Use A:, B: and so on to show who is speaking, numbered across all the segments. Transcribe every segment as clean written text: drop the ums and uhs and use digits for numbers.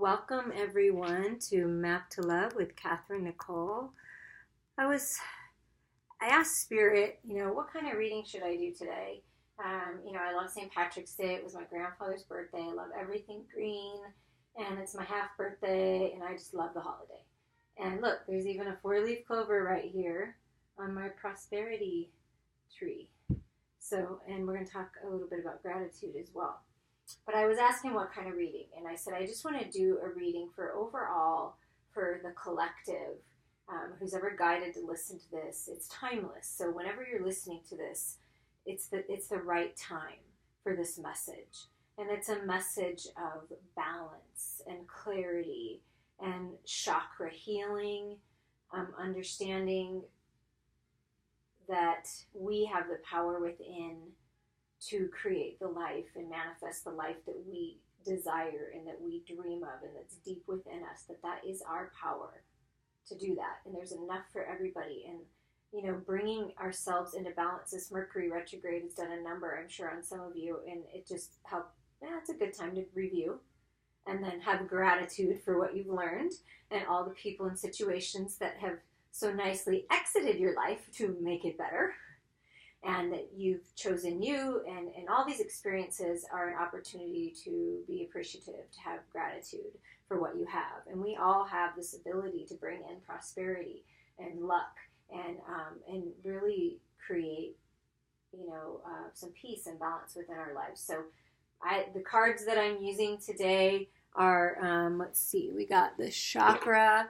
A: Welcome everyone to Map to Love with Katherine Nichole. I asked Spirit, what kind of reading should I do today? I love St. Patrick's Day. It was my grandfather's birthday. I love everything green, and it's my half birthday, and I just love the holiday. And look, there's even a 4-leaf clover right here on my prosperity tree. And we're going to talk a little bit about gratitude as well. But I was asking what kind of reading, and I said I just want to do a reading for overall, for the collective, who's ever guided to listen to this. It's timeless, so whenever you're listening to this, it's the right time for this message. And it's a message of balance and clarity and chakra healing, understanding that we have the power within to create the life and manifest the life that we desire and that we dream of and that's deep within us, that is our power to do that. And there's enough for everybody. And, bringing ourselves into balance. This Mercury retrograde has done a number, I'm sure, on some of you, and it just helped. It's a good time to review and then have gratitude for what you've learned and all the people and situations that have so nicely exited your life to make it better. And that you've chosen you, and all these experiences are an opportunity to be appreciative, to have gratitude for what you have. And we all have this ability to bring in prosperity and luck and really create, some peace and balance within our lives. So the cards that I'm using today are, let's see, we got the Chakra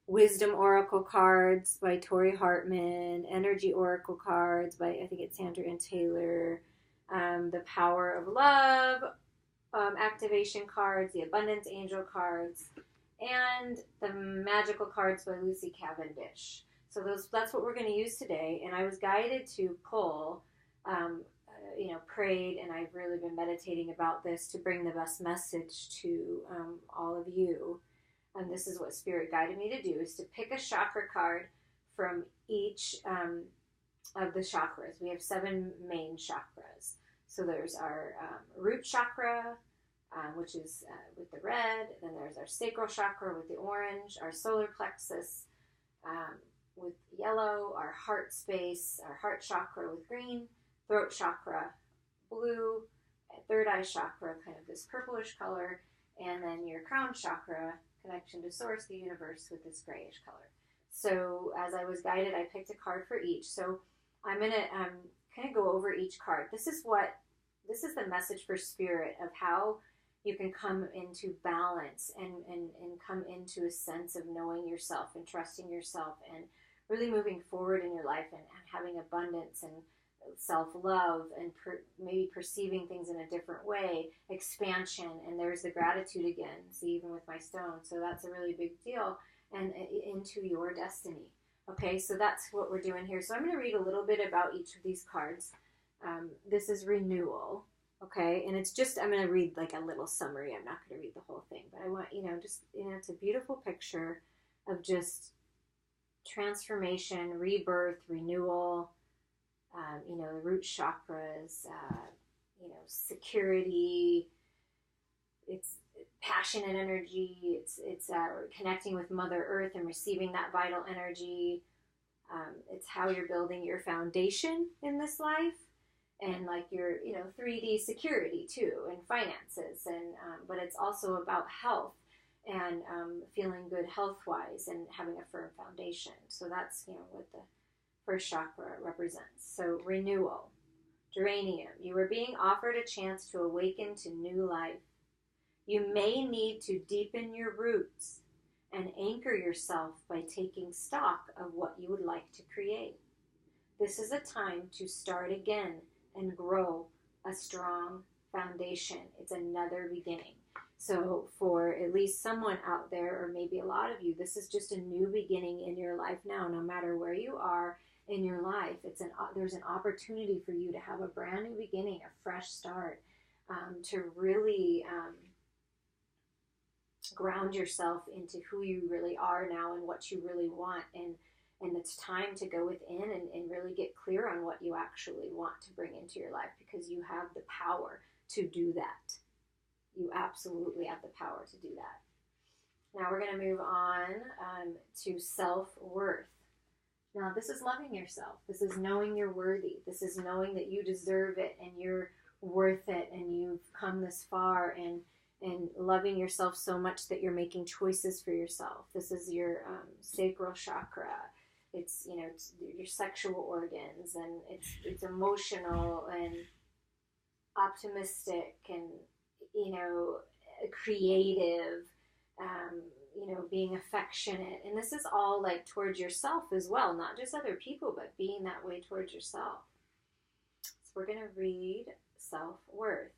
A: Wisdom Oracle cards by Tori Hartman, Energy Oracle cards by, I think it's Sandra and Taylor, the Power of Love activation cards, the Abundance Angel cards, and the Magical cards by Lucy Cavendish. So that's what we're going to use today. And I was guided to pull, prayed, and I've really been meditating about this to bring the best message to all of you. And this is what Spirit guided me to do, is to pick a chakra card from each of the chakras. We have 7 main chakras. So there's our root chakra, which is with the red. Then there's our sacral chakra with the orange, our solar plexus with yellow, our heart space, our heart chakra with green, throat chakra blue, third eye chakra kind of this purplish color, and then your crown chakra, connection to source, the universe, with this grayish color. So as I was guided, I picked a card for each. So I'm going to kind of go over each card. This is the message for Spirit of how you can come into balance and come into a sense of knowing yourself and trusting yourself and really moving forward in your life and having abundance and self-love and maybe perceiving things in a different way, expansion, and there's the gratitude again, see, even with my stone, so that's a really big deal, and into your destiny. Okay, so that's what we're doing here. So I'm going to read a little bit about each of these cards. This is Renewal, okay, and it's just, I'm going to read like a little summary. I'm not going to read the whole thing, but I want, it's a beautiful picture of just transformation, rebirth, renewal, the root chakras, security, it's passion and energy, it's connecting with Mother Earth and receiving that vital energy. It's how you're building your foundation in this life, and like your 3D security too, and finances, and but it's also about health and feeling good health-wise and having a firm foundation. So that's what the first chakra represents. So renewal, geranium. You are being offered a chance to awaken to new life. You may need to deepen your roots and anchor yourself by taking stock of what you would like to create. This is a time to start again and grow a strong foundation. It's another beginning. So for at least someone out there, or maybe a lot of you, this is just a new beginning in your life now. No matter where you are in your life, there's an opportunity for you to have a brand new beginning, a fresh start, to really ground yourself into who you really are now and what you really want, and it's time to go within and really get clear on what you actually want to bring into your life, because you have the power to do that. You absolutely have the power to do that. Now we're going to move on to self-worth. Now this is loving yourself. This is knowing you're worthy. This is knowing that you deserve it and you're worth it and you've come this far, and loving yourself so much that you're making choices for yourself. This is your sacral chakra. It's, you know, it's your sexual organs, and it's emotional and optimistic and, you know, creative, you know, being affectionate. And this is all like towards yourself as well, not just other people, but being that way towards yourself. So we're going to read self-worth.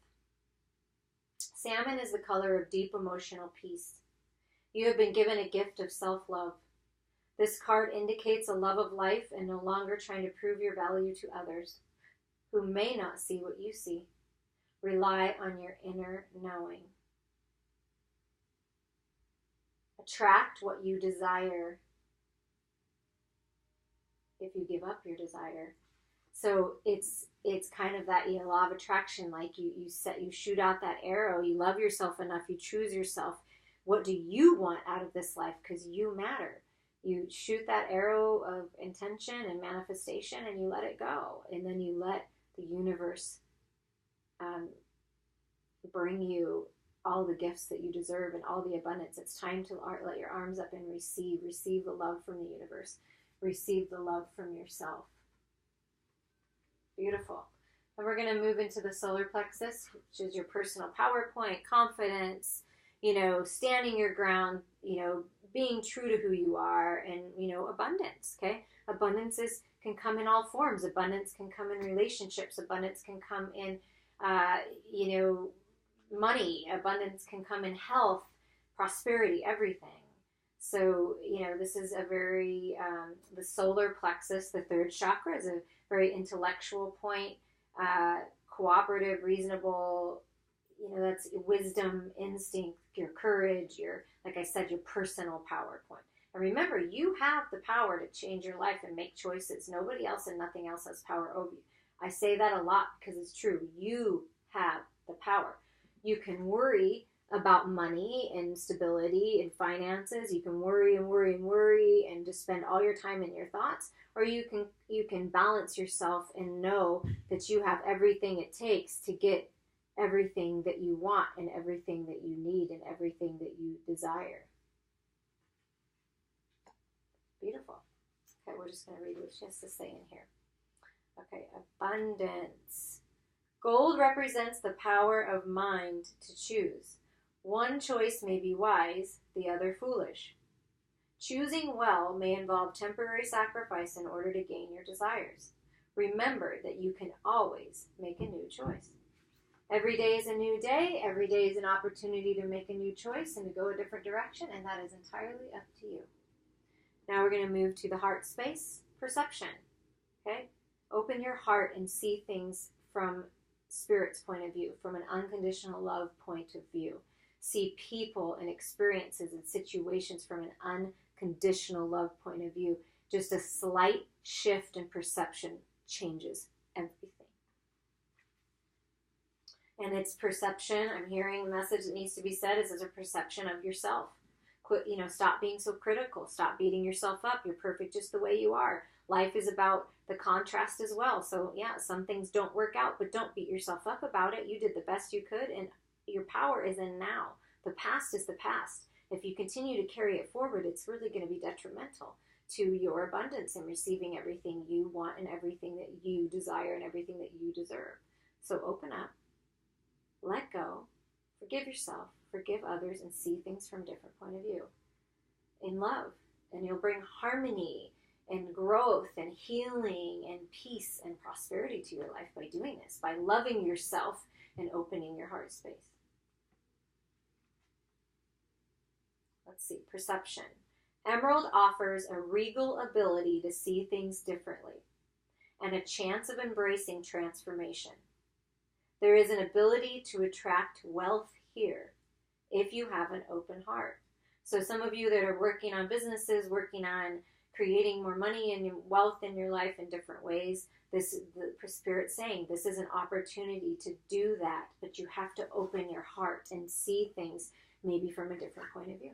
A: Salmon is the color of deep emotional peace. You have been given a gift of self-love. This card indicates a love of life and no longer trying to prove your value to others who may not see what you see. Rely on your inner knowing. Attract what you desire if you give up your desire. So it's kind of that, you know, law of attraction. Like you shoot out that arrow. You love yourself enough. You choose yourself. What do you want out of this life? Because you matter. You shoot that arrow of intention and manifestation, and you let it go. And then you let the universe bring you all the gifts that you deserve and all the abundance. It's time to let your arms up and receive the love from the universe. Receive the love from yourself. Beautiful. And we're going to move into the solar plexus, which is your personal power point, confidence, you know, standing your ground, you know, being true to who you are, and, you know, abundance, okay? Abundance can come in all forms. Abundance can come in relationships. Abundance can come in, you know, money. Abundance can come in health, prosperity, everything. So, you know, this is a very, the solar plexus, the third chakra, is a very intellectual point, cooperative, reasonable, you know, that's wisdom, instinct, your courage, your, like I said, your personal power point. And remember, you have the power to change your life and make choices. Nobody else and nothing else has power over you. I say that a lot because it's true. You have the power. You can worry about money and stability and finances. You can worry and worry and worry and just spend all your time in your thoughts. Or you can balance yourself and know that you have everything it takes to get everything that you want and everything that you need and everything that you desire. Beautiful. Okay, we're just going to read what she has to say in here. Okay, abundance. Gold represents the power of mind to choose. One choice may be wise, the other foolish. Choosing well may involve temporary sacrifice in order to gain your desires. Remember that you can always make a new choice. Every day is a new day. Every day is an opportunity to make a new choice and to go a different direction, and that is entirely up to you. Now we're going to move to the heart space, perception. Okay? Open your heart and see things from Spirit's point of view, from an unconditional love point of view. See people and experiences and situations from an unconditional love point of view. Just a slight shift in perception changes everything. And it's perception. I'm hearing a message that needs to be said is a perception of yourself. Quit, you know, stop being so critical. Stop beating yourself up. You're perfect just the way you are. Life is about the contrast as well. So yeah, some things don't work out, but don't beat yourself up about it. You did the best you could, and your power is in now. The past is the past. If you continue to carry it forward, it's really going to be detrimental to your abundance and receiving everything you want and everything that you desire and everything that you deserve. So open up, let go, forgive yourself, forgive others, and see things from a different point of view in love. And you'll bring harmony and growth and healing and peace and prosperity to your life by doing this, by loving yourself and opening your heart space. Let's see, perception. Emerald offers a regal ability to see things differently and a chance of embracing transformation. There is an ability to attract wealth here if you have an open heart. So some of you that are working on businesses, working on creating more money and wealth in your life in different ways, the Spirit's saying this is an opportunity to do that, but you have to open your heart and see things maybe from a different point of view.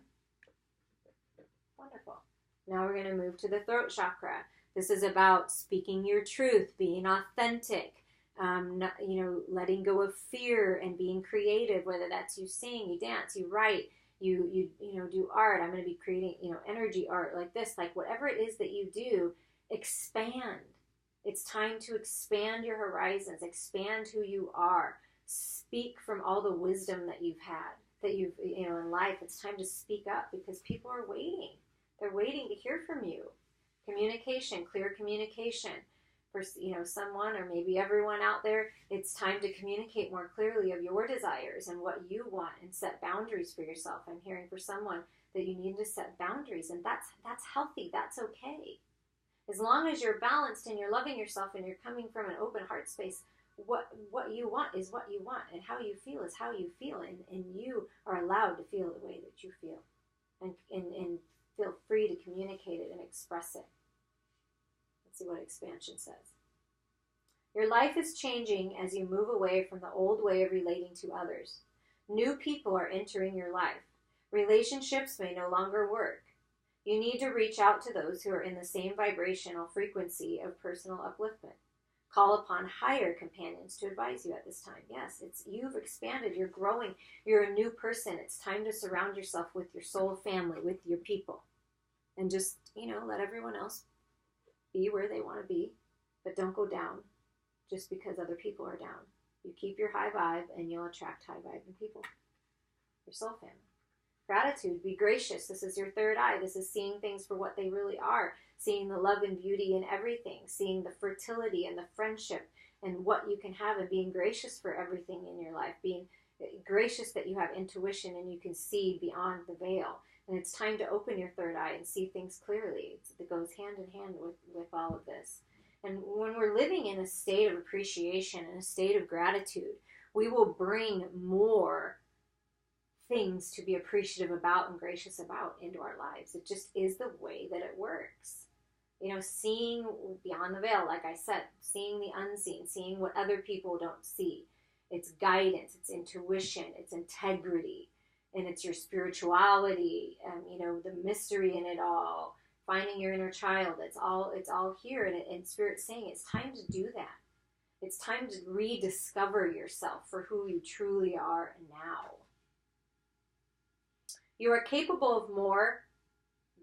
A: Wonderful. Now we're going to move to the throat chakra. This is about speaking your truth, being authentic, letting go of fear and being creative, whether that's you sing, you dance, you write, you do art. I'm going to be creating, energy art like this, like whatever it is that you do, expand. It's time to expand your horizons, expand who you are, speak from all the wisdom that you've had, that you've, in life. It's time to speak up because people are waiting. They're waiting to hear from you. Communication, clear communication. For someone or maybe everyone out there, it's time to communicate more clearly of your desires and what you want and set boundaries for yourself. I'm hearing for someone that you need to set boundaries, and that's healthy. That's okay. As long as you're balanced and you're loving yourself and you're coming from an open heart space, what you want is what you want, and how you feel is how you feel, and you are allowed to feel the way that you feel, and feel free to communicate it and express it. Let's see what expansion says. Your life is changing as you move away from the old way of relating to others. New people are entering your life. Relationships may no longer work. You need to reach out to those who are in the same vibrational frequency of personal upliftment. Call upon higher companions to advise you at this time. Yes, you've expanded, you're growing, you're a new person. It's time to surround yourself with your soul family, with your people. And just, let everyone else be where they want to be, but don't go down just because other people are down. You keep your high vibe and you'll attract high vibing people. Your soul family. Gratitude, be gracious. This is your third eye. This is seeing things for what they really are. Seeing the love and beauty in everything. Seeing the fertility and the friendship and what you can have, and being gracious for everything in your life. Being gracious that you have intuition and you can see beyond the veil. And it's time to open your third eye and see things clearly. It goes hand in hand with all of this. And when we're living in a state of appreciation and a state of gratitude, we will bring more things to be appreciative about and gracious about into our lives. It just is the way that it works. Seeing beyond the veil, like I said, seeing the unseen, seeing what other people don't see. It's guidance, it's intuition, it's integrity, and it's your spirituality, the mystery in it all, finding your inner child. It's all here, and Spirit's saying it's time to do that. It's time to rediscover yourself for who you truly are now. You are capable of more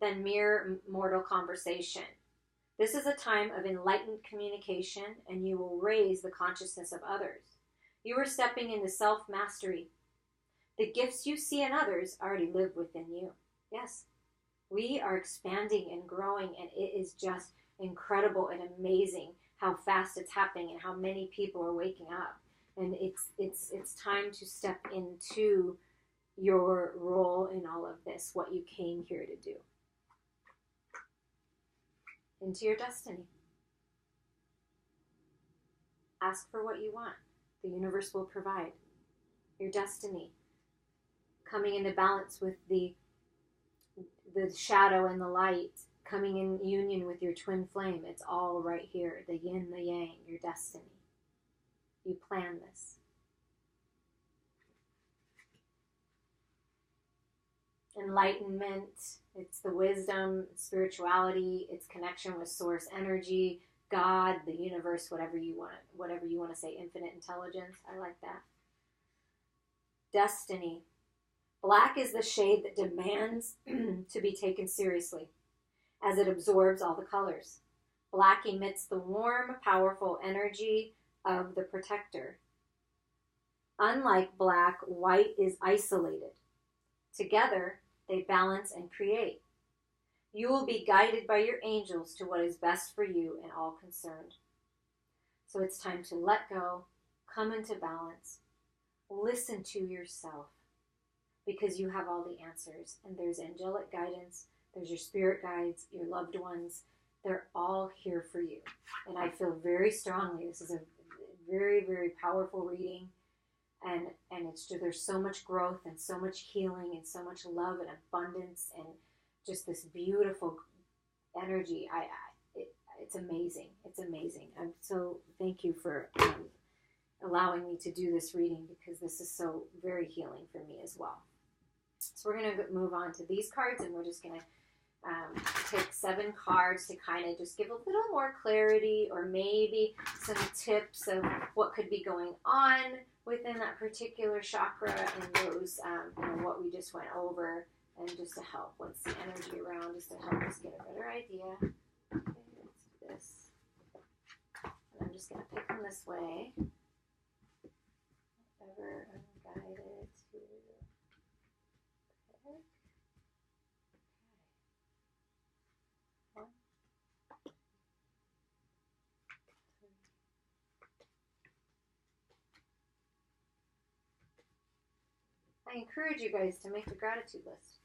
A: than mere mortal conversation. This is a time of enlightened communication, and you will raise the consciousness of others. You are stepping into self-mastery. The gifts you see in others already live within you. Yes, we are expanding and growing, and it is just incredible and amazing how fast it's happening and how many people are waking up. And it's time to step into your role in all of this, what you came here to do. Into your destiny. Ask for what you want. The universe will provide. Your destiny. Coming into balance with the shadow and the light. Coming in union with your twin flame. It's all right here. The yin, the yang. Your destiny. You plan this. Enlightenment, it's the wisdom, spirituality, it's connection with source energy, God, the universe, whatever you want to say, infinite intelligence. I like that. Destiny. Black is the shade that demands to be taken seriously, as it absorbs all the colors. Black emits the warm, powerful energy of the protector. Unlike black, white is isolated. Together, they balance and create. You will be guided by your angels to what is best for you and all concerned. So it's time to let go, come into balance, listen to yourself, because you have all the answers. And there's angelic guidance, there's your spirit guides, your loved ones. They're all here for you. And I feel very strongly this is a very, very powerful reading. And there's so much growth and so much healing and so much love and abundance and just this beautiful energy. It's amazing. It's amazing. I'm so thank you for allowing me to do this reading, because this is so very healing for me as well. So we're going to move on to these cards, and we're just going to take 7 cards to kind of just give a little more clarity, or maybe some tips of what could be going on within that particular chakra, and those, what we just went over, and just to help, what's the energy around, just to help us get a better idea. Okay, let's do this. And I'm just going to pick them this way. Whatever I'm guided to pick. Okay. 1, 2, 3. I encourage you guys to make a gratitude list.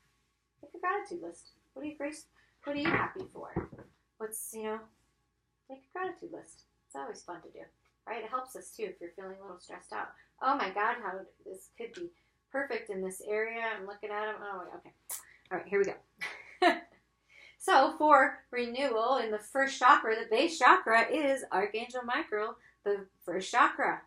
A: Make a gratitude list. What are you happy for? Make a gratitude list. It's always fun to do, right? It helps us too if you're feeling a little stressed out. Oh my God, how this could be perfect in this area. I'm looking at them. Oh, okay. All right, here we go. So for renewal in the first chakra, the base chakra is Archangel Michael, the first chakra.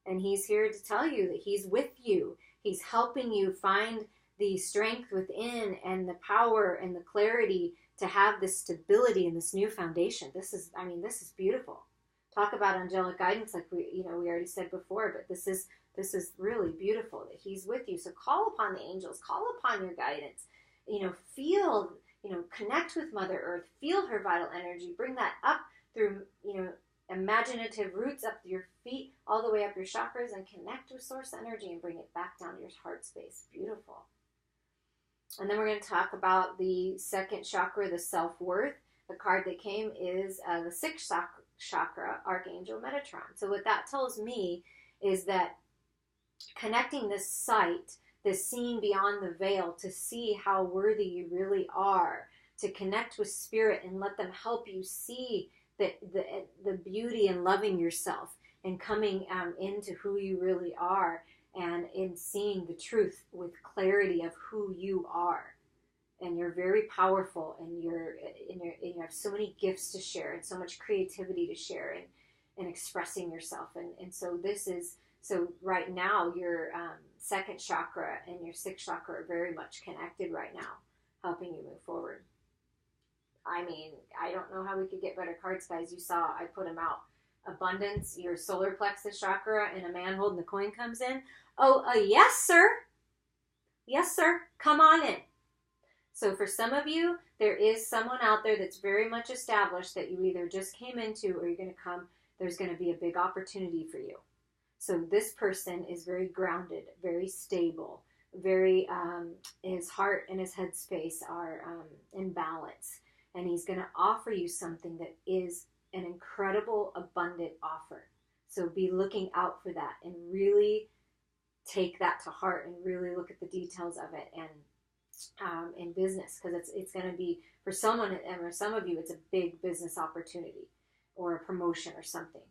A: And he's here to tell you that he's with you. He's helping you find the strength within and the power and the clarity to have this stability and this new foundation. This is beautiful. Talk about angelic guidance, like we already said before, but this is really beautiful that he's with you. So call upon the angels, call upon your guidance. Feel, connect with Mother Earth, feel her vital energy, bring that up through, imaginative roots up your feet, all the way up your chakras, and connect with source energy and bring it back down to your heart space. Beautiful. And then we're going to talk about the second chakra, the self-worth. The card that came is the sixth chakra, Archangel Metatron. So what that tells me is that connecting this sight, this seeing beyond the veil, to see how worthy you really are, to connect with spirit and let them help you see the beauty in loving yourself and coming into who you really are, and in seeing the truth with clarity of who you are. And you're very powerful, and you have so many gifts to share and so much creativity to share and expressing yourself. And so right now your second chakra and your sixth chakra are very much connected right now, helping you move forward. I don't know how we could get better cards, guys. You saw I put them out. Abundance, your solar plexus chakra, and a man holding the coin comes in. Yes, sir. Yes, sir. Come on in. So for some of you, there is someone out there that's very much established that you either just came into, or you're going to come. There's going to be a big opportunity for you. So this person is very grounded, very stable, very, his heart and his head space are in balance. And he's going to offer you something that is an incredible, abundant offer. So be looking out for that and really take that to heart and really look at the details of it and in business, because it's going to be, for someone, and for some of you, it's a big business opportunity or a promotion or something.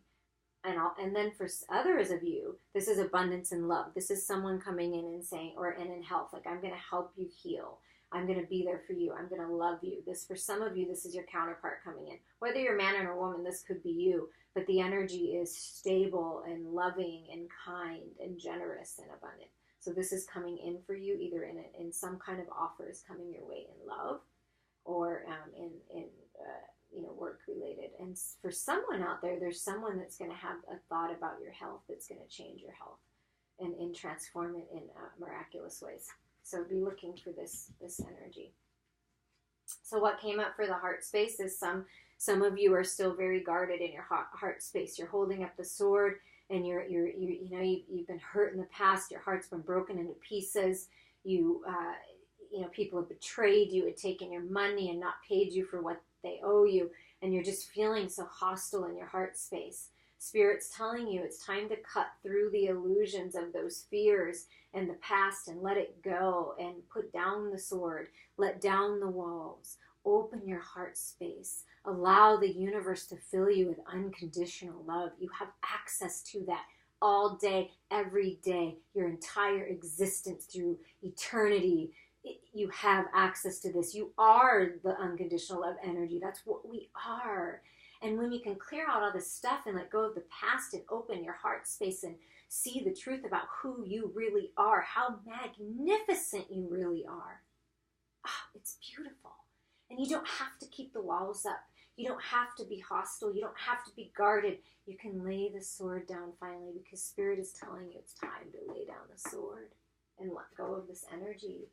A: And then for others of you, this is abundance and love. This is someone coming in and saying, and in health, like, I'm going to help you heal. I'm going to be there for you. I'm going to love you. This, for some of you, this is your counterpart coming in. Whether you're a man or a woman, this could be you. But the energy is stable and loving and kind and generous and abundant. So this is coming in for you, either in some kind of offer is coming your way in love, or in work related. And for someone out there, there's someone that's going to have a thought about your health that's going to change your health and transform it in miraculous ways. So be looking for this energy. So what came up for the heart space is some of you are still very guarded in your heart space. You're holding up the sword, and you've been hurt in the past. Your heart's been broken into pieces. People have betrayed you, had taken your money and not paid you for what they owe you, and you're just feeling so hostile in your heart space. Spirit's telling you it's time to cut through the illusions of those fears and the past and let it go, and put down the sword, let down the walls, open your heart space, allow the universe to fill you with unconditional love. You have access to that all day, every day, your entire existence through eternity. You have access to this. You are the unconditional love energy. That's what we are. And when you can clear out all this stuff and let go of the past and open your heart space and see the truth about who you really are, how magnificent you really are. Oh, it's beautiful. And you don't have to keep the walls up. You don't have to be hostile. You don't have to be guarded. You can lay the sword down finally, because Spirit is telling you it's time to lay down the sword and let go of this energy.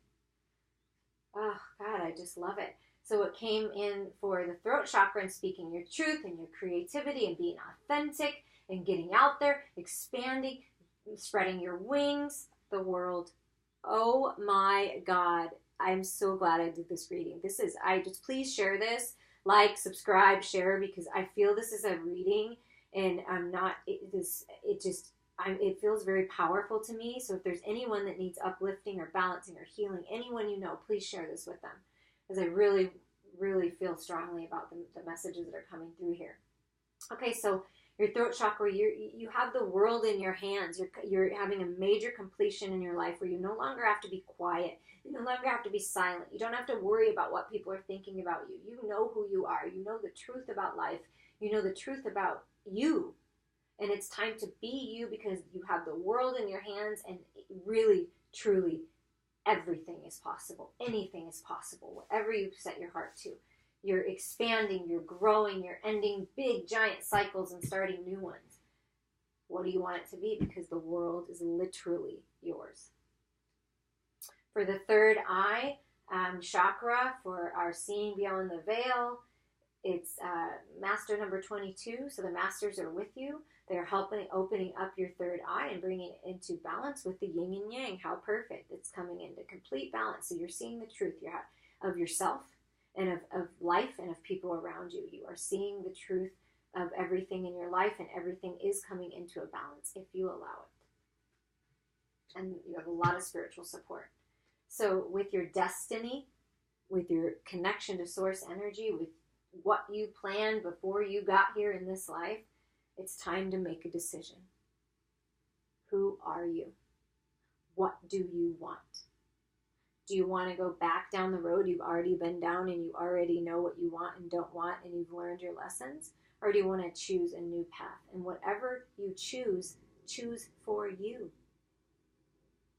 A: Oh, God, I just love it. So it came in for the throat chakra and speaking your truth and your creativity and being authentic and getting out there, expanding, spreading your wings, the world. Oh my God. I'm so glad I did this reading. Please share this, like, subscribe, share, because I feel this is a reading and it feels very powerful to me. So if there's anyone that needs uplifting or balancing or healing, anyone you know, please share this with them, because I really, really feel strongly about the messages that are coming through here. Okay, so your throat chakra, you have the world in your hands. You're having a major completion in your life where you no longer have to be quiet. You no longer have to be silent. You don't have to worry about what people are thinking about you. You know who you are. You know the truth about life. You know the truth about you. And it's time to be you, because you have the world in your hands, and really, truly, everything is possible. Anything is possible, whatever you set your heart to. You're expanding, you're growing, you're ending big, giant cycles and starting new ones. What do you want it to be? Because the world is literally yours. For the third eye chakra, for our seeing beyond the veil, it's master number 22. So the masters are with you. They're helping opening up your third eye and bringing it into balance with the yin and yang. How perfect. It's coming into complete balance. So you're seeing the truth of yourself and of life and of people around you. You are seeing the truth of everything in your life, and everything is coming into a balance if you allow it. And you have a lot of spiritual support. So with your destiny, with your connection to source energy, with what you planned before you got here in this life, it's time to make a decision. Who are you? What do you want? Do you want to go back down the road you've already been down and you already know what you want and don't want and you've learned your lessons? Or do you want to choose a new path? And whatever you choose for you.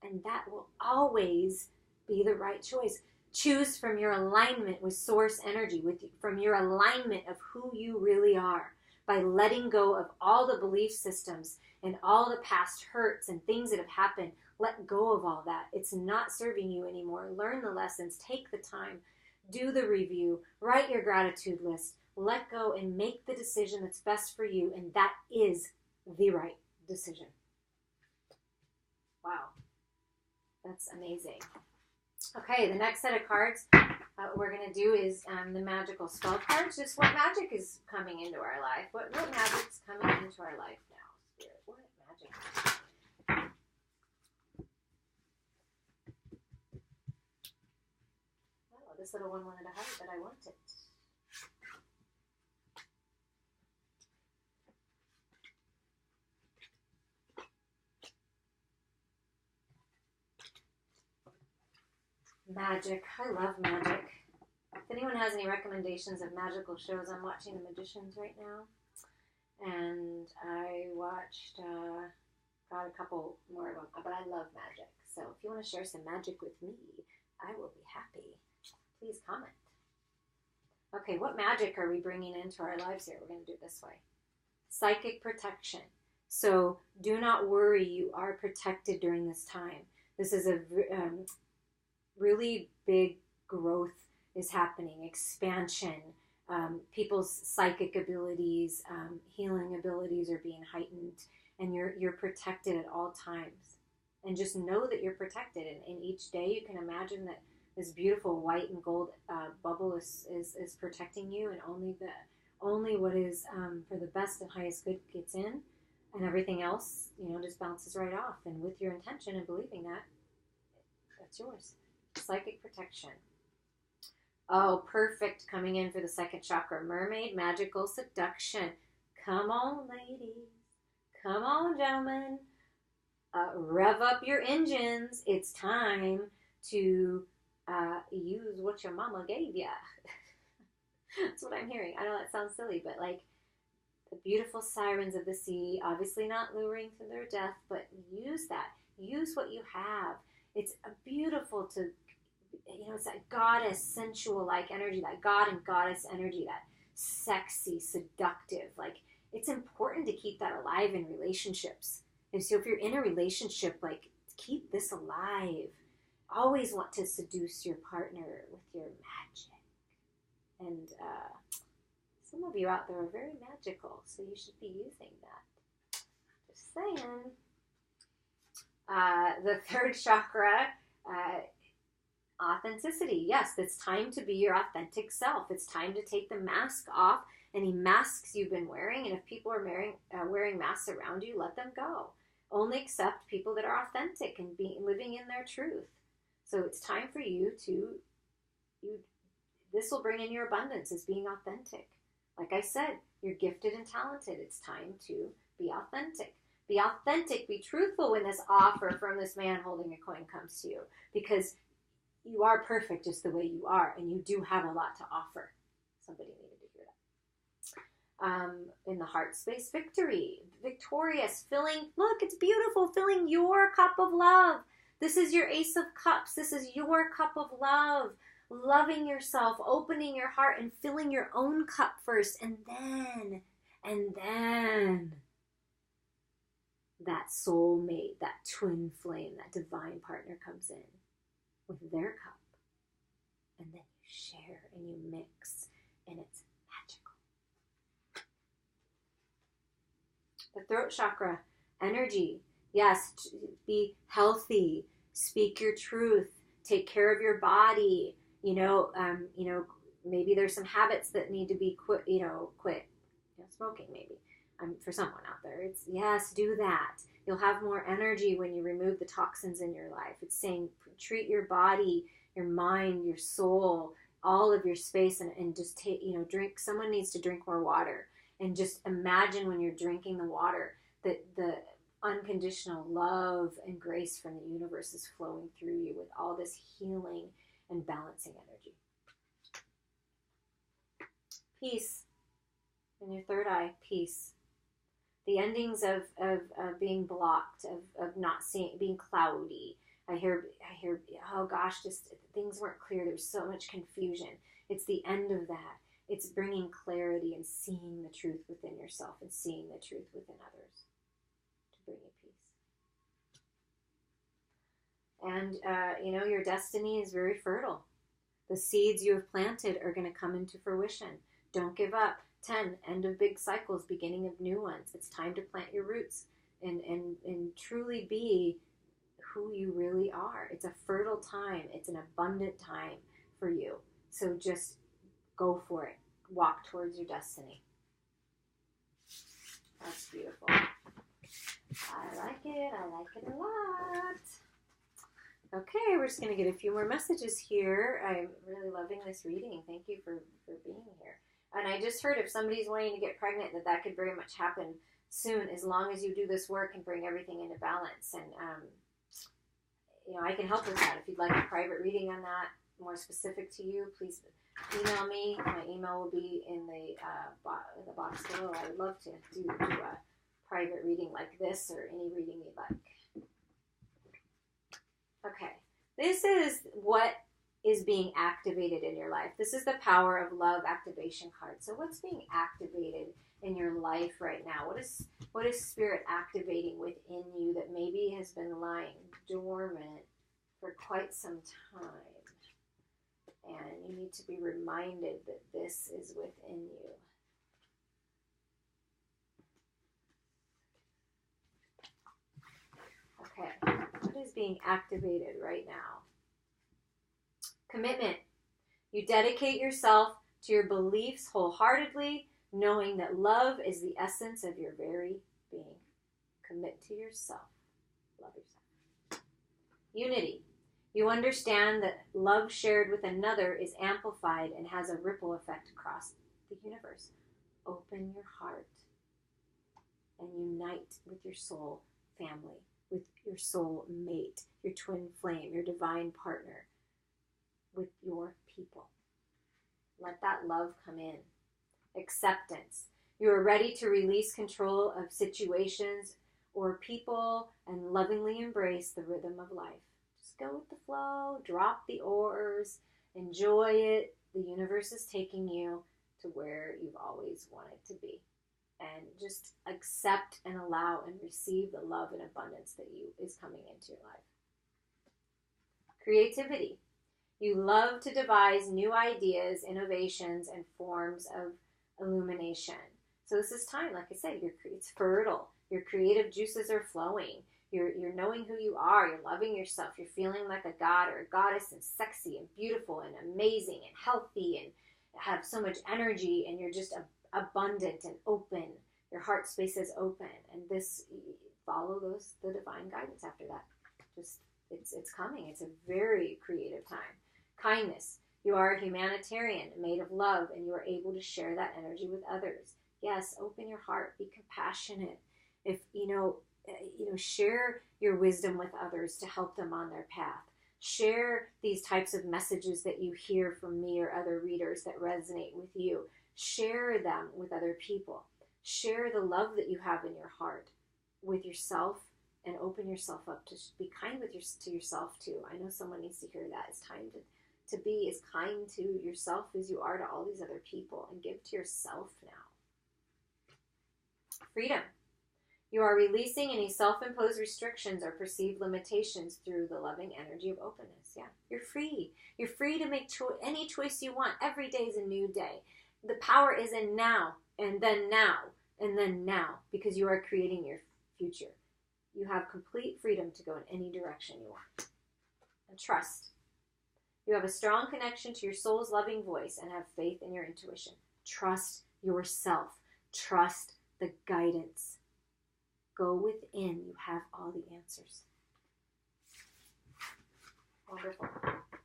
A: And that will always be the right choice. Choose from your alignment with source energy, from your alignment of who you really are, by letting go of all the belief systems and all the past hurts and things that have happened. Let go of all that. It's not serving you anymore. Learn the lessons. Take the time. Do the review. Write your gratitude list. Let go and make the decision that's best for you. And that is the right decision. Wow. That's amazing. Okay, the next set of cards we're going to do is the magical spell cards. Just what magic is coming into our life. What magic's coming into our life now, Spirit? What magic? Oh, this little one wanted to hide, but I want it. Magic. I love magic. If anyone has any recommendations of magical shows, I'm watching The Magicians right now. And I watched, got a couple more of them, but I love magic. So if you want to share some magic with me, I will be happy. Please comment. Okay, what magic are we bringing into our lives here? We're going to do it this way. Psychic protection. So do not worry, you are protected during this time. This is a really big growth is happening, expansion. People's psychic abilities, healing abilities are being heightened, and you're protected at all times. And just know that you're protected. And each day you can imagine that this beautiful white and gold bubble is protecting you, and only what is for the best and highest good gets in, and everything else, just bounces right off. And with your intention and believing that, that's yours. Psychic protection. Oh, perfect. Coming in for the second chakra. Mermaid, magical seduction. Come on, ladies. Come on, gentlemen. Rev up your engines. It's time to use what your mama gave ya. That's what I'm hearing. I know that sounds silly, but like the beautiful sirens of the sea, obviously not luring to their death, but use that. Use what you have. It's beautiful to it's that goddess, sensual-like energy, that god and goddess energy, that sexy, seductive. Like, it's important to keep that alive in relationships. And so if you're in a relationship, like, keep this alive. Always want to seduce your partner with your magic. And some of you out there are very magical, so you should be using that. Just saying. The third chakra, authenticity. Yes, it's time to be your authentic self. It's time to take the mask off, any masks you've been wearing. And if people are wearing masks around you, let them go. Only accept people that are authentic and living in their truth. So it's time for you to, this will bring in your abundance, is being authentic. Like I said, you're gifted and talented. It's time to be authentic. Be authentic, be truthful when this offer from this man holding a coin comes to you. Because you are perfect just the way you are, and you do have a lot to offer. Somebody needed to hear that. In the heart space, victory. Victorious, look, it's beautiful, filling your cup of love. This is your Ace of Cups. This is your cup of love. Loving yourself, opening your heart, and filling your own cup first. And then that soulmate, that twin flame, that divine partner comes in with their cup. And then you share and you mix, and it's magical. The throat chakra, energy. Yes, be healthy, speak your truth, take care of your body. Maybe there's some habits that need to be quit. Smoking maybe. For someone out there, it's yes, do that. You'll have more energy when you remove the toxins in your life. It's saying treat your body, your mind, your soul, all of your space, and just take, drink. Someone needs to drink more water, and just imagine when you're drinking the water that the unconditional love and grace from the universe is flowing through you with all this healing and balancing energy. Peace. In your third eye, peace. The endings of being blocked, of not seeing, being cloudy. I hear, oh gosh, just things weren't clear. There was so much confusion. It's the end of that. It's bringing clarity and seeing the truth within yourself and seeing the truth within others to bring you peace. And, your destiny is very fertile. The seeds you have planted are going to come into fruition. Don't give up. 10, end of big cycles, beginning of new ones. It's time to plant your roots and truly be who you really are. It's a fertile time. It's an abundant time for you. So just go for it. Walk towards your destiny. That's beautiful. I like it. I like it a lot. Okay, we're just going to get a few more messages here. I'm really loving this reading. Thank you for being here. And I just heard if somebody's wanting to get pregnant, that could very much happen soon, as long as you do this work and bring everything into balance. And, I can help with that. If you'd like a private reading on that, more specific to you, please email me. My email will be in the box below. I would love to do a private reading like this, or any reading you'd like. Okay, this is what is being activated in your life. This is the power of love activation card. So what's being activated in your life right now? What is spirit activating within you that maybe has been lying dormant for quite some time? And you need to be reminded that this is within you. Okay, what is being activated right now? Commitment. You dedicate yourself to your beliefs wholeheartedly, knowing that love is the essence of your very being. Commit to yourself. Love yourself. Unity. You understand that love shared with another is amplified and has a ripple effect across the universe. Open your heart and unite with your soul family, with your soul mate, your twin flame, your divine partner, with your people. Let that love come in. Acceptance. You are ready to release control of situations or people and lovingly embrace the rhythm of life. Just go with the flow, drop the oars, enjoy it. The universe is taking you to where you've always wanted to be. And just accept and allow and receive the love and abundance that is coming into your life. Creativity. You love to devise new ideas, innovations, and forms of illumination. So this is time, like I said, it's fertile. Your creative juices are flowing. You're knowing who you are. You're loving yourself. You're feeling like a god or a goddess and sexy and beautiful and amazing and healthy and have so much energy, and you're just abundant and open. Your heart space is open, and this, follow the divine guidance after that. Just it's coming. It's a very creative time. Kindness. You are a humanitarian made of love, and you are able to share that energy with others. Yes, open your heart. Be compassionate. If share your wisdom with others to help them on their path. Share these types of messages that you hear from me or other readers that resonate with you. Share them with other people. Share the love that you have in your heart with yourself, and open yourself up to be kind to yourself too. I know someone needs to hear that. It's time to be as kind to yourself as you are to all these other people, and give to yourself now. Freedom. You are releasing any self-imposed restrictions or perceived limitations through the loving energy of openness. Yeah, you're free. You're free to make any choice you want. Every day is a new day. The power is in now, and then now, and then now, because you are creating your future. You have complete freedom to go in any direction you want. And trust. You have a strong connection to your soul's loving voice and have faith in your intuition. Trust yourself. Trust the guidance. Go within. You have all the answers. Wonderful.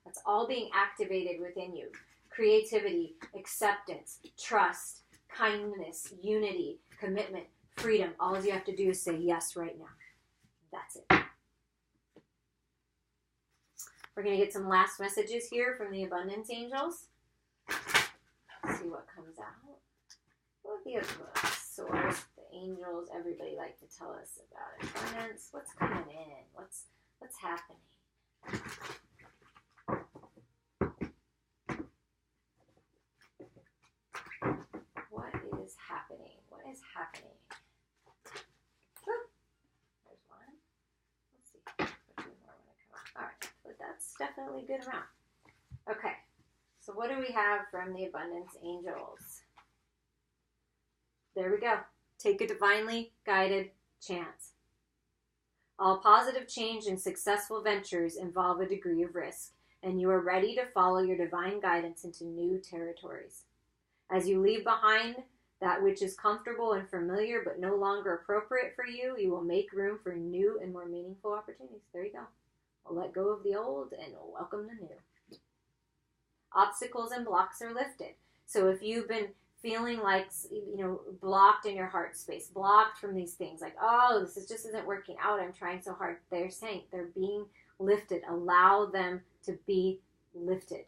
A: That's all being activated within you. Creativity, acceptance, trust, kindness, unity, commitment, freedom. All you have to do is say yes right now. That's it. We're going to get some last messages here from the abundance angels. Let's see what comes out. Well, the source, the angels, everybody like to tell us about abundance. What's coming in? What's happening? What is happening? What is happening? Oh, there's one. Let's see. What two more want to come out? All right, but that's definitely a good amount. Okay, so what do we have from the abundance angels? There we go. Take a divinely guided chance. All positive change and successful ventures involve a degree of risk, and you are ready to follow your divine guidance into new territories. As you leave behind that which is comfortable and familiar but no longer appropriate for you, you will make room for new and more meaningful opportunities. There you go. We'll let go of the old and we'll welcome the new. Obstacles and blocks are lifted. So if you've been feeling like, blocked in your heart space, blocked from these things, like, oh, this just isn't working out, I'm trying so hard. They're saying they're being lifted. Allow them to be lifted.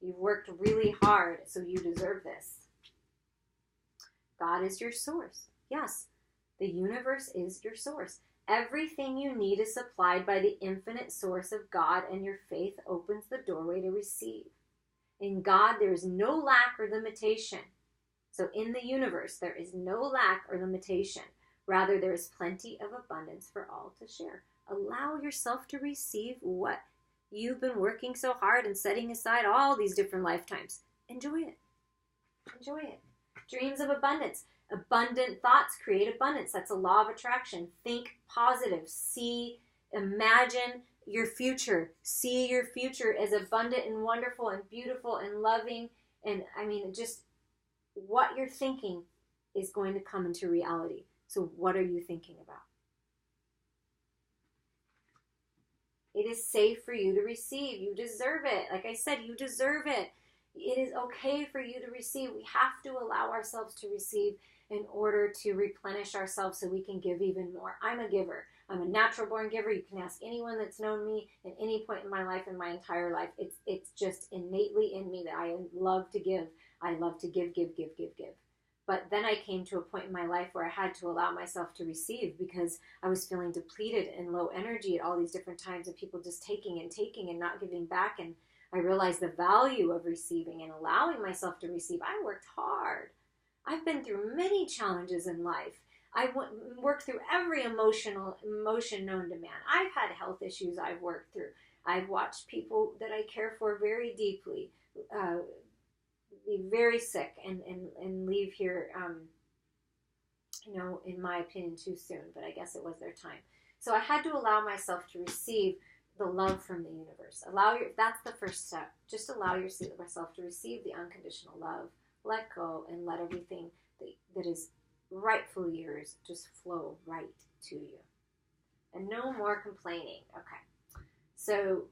A: You've worked really hard, so you deserve this. God is your source. Yes, the universe is your source. Everything you need is supplied by the infinite source of God, and your faith opens the doorway to receive. In God, there is no lack or limitation. So in the universe, there is no lack or limitation. Rather, there is plenty of abundance for all to share. Allow yourself to receive what you've been working so hard and setting aside all these different lifetimes. Enjoy it. Enjoy it. Dreams of abundance. Abundant thoughts create abundance. That's a law of attraction. Think positive. Imagine your future. See your future as abundant and wonderful and beautiful and loving. And just what you're thinking is going to come into reality. So what are you thinking about? It is safe for you to receive. You deserve it. Like I said, you deserve it. It is okay for you to receive. We have to allow ourselves to receive in order to replenish ourselves so we can give even more. I'm a giver. I'm a natural born giver. You can ask anyone that's known me at any point in my life, in my entire life. It's just innately in me that I love to give. I love to give. But then I came to a point in my life where I had to allow myself to receive, because I was feeling depleted and low energy at all these different times, and people just taking and not giving back. And I realized the value of receiving and allowing myself to receive. I worked hard. I've been through many challenges in life. I worked through every emotion known to man. I've had health issues I've worked through. I've watched people that I care for very deeply be very sick and leave here, in my opinion, too soon. But I guess it was their time. So I had to allow myself to receive the love from the universe. That's the first step. Just allow yourself to receive the unconditional love. Let go and let everything that is rightfully yours just flow right to you. And no more complaining. Okay. So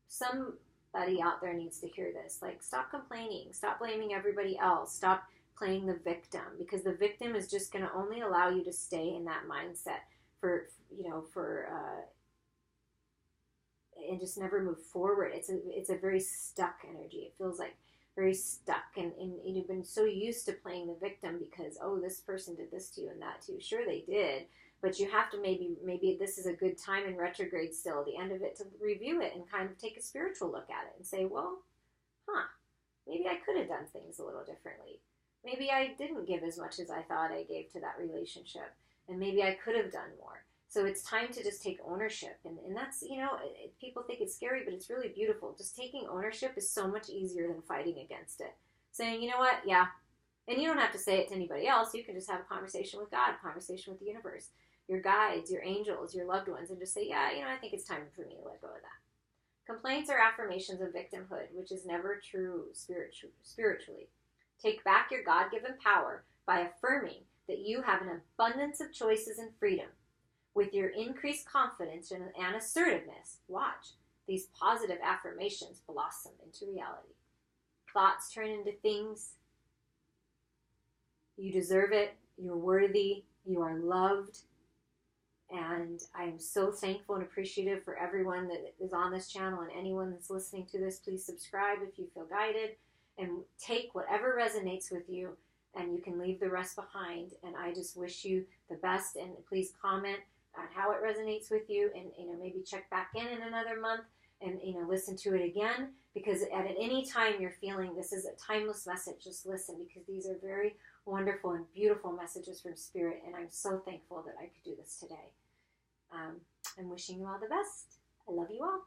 A: somebody out there needs to hear this. Like, stop complaining. Stop blaming everybody else. Stop playing the victim, because the victim is just going to only allow you to stay in that mindset and just never move forward. It's a very stuck energy. It feels like very stuck, and you've been so used to playing the victim because, oh, this person did this to you and that to you. Sure, they did, but you have to maybe this is a good time in retrograde still, the end of it, to review it and kind of take a spiritual look at it and say, well, maybe I could have done things a little differently. Maybe I didn't give as much as I thought I gave to that relationship, and maybe I could have done more. So it's time to just take ownership. And that's, people think it's scary, but it's really beautiful. Just taking ownership is so much easier than fighting against it. Saying, you know what, yeah. And you don't have to say it to anybody else. You can just have a conversation with God, a conversation with the universe, your guides, your angels, your loved ones, and just say, yeah, I think it's time for me to let go of that. Complaints are affirmations of victimhood, which is never true spiritually. Take back your God-given power by affirming that you have an abundance of choices and freedom. With your increased confidence and assertiveness, watch these positive affirmations blossom into reality. Thoughts turn into things. You deserve it. You're worthy. You are loved. And I'm so thankful and appreciative for everyone that is on this channel, and anyone that's listening to this. Please subscribe if you feel guided, and take whatever resonates with you, and you can leave the rest behind. And I just wish you the best, and please comment on how it resonates with you, and maybe check back in another month and listen to it again, because at any time you're feeling this is a timeless message, just listen, because these are very wonderful and beautiful messages from Spirit, and I'm so thankful that I could do this today. I'm wishing you all the best. I love you all.